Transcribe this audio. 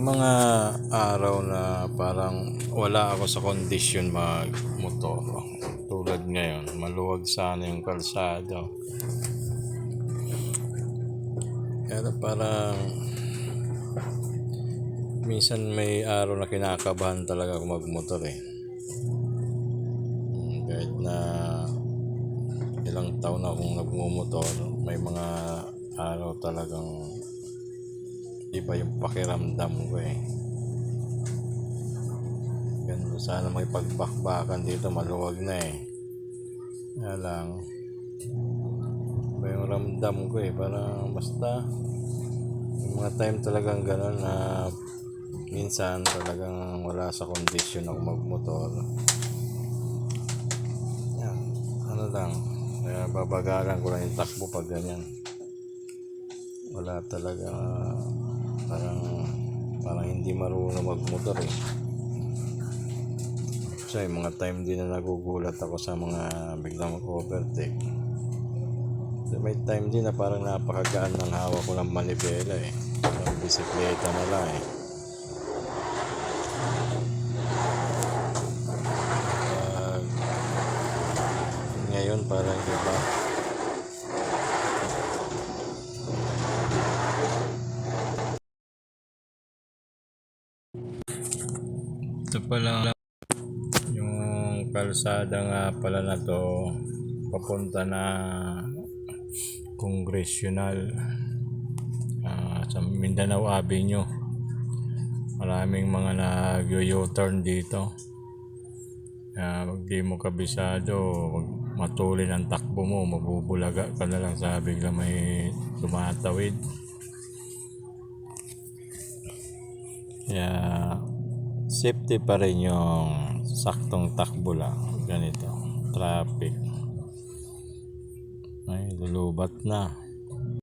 mga araw na parang wala ako sa kondisyon mag-motor. Tulad ngayon, maluwag sana yung kalsada. Kaya parang minsan may araw na kinakabahan talaga ako mag-motor eh. Kahit na ilang taon na akong nagmumotor, may mga araw talagang iba yung pakiramdam ko eh. Ganun, sana may pagbakbakan dito, maluwag na eh. Kaya lang, iba yung ramdam ko eh. Parang basta yung mga time talagang gano'n na minsan talagang wala sa kondisyon ako magmotor. Yan, ano lang, kaya babagalan ko lang yung takbo pag ganyan. Wala talaga, parang hindi marunong magmotor eh. Kasi mga time din na nagugulat ako sa mga biglang mag-overtake. So, may time din na parang napakagaan ng hawak ko ng manibela eh. Parang bisikleta na lang eh. Ngayon parang iba. Ito pala yung kalsada nga pala na to, papunta na Congressional sa Mindanao Avenue. Maraming mga nag-U-turn dito. Pag di mo kabisado, matulin ang takbo mo, mabubulaga ka na lang sa bigla may tumatawid. Kaya safety pa rin yung saktong takbo lang. Ganito, traffic. Ay, lulubat na.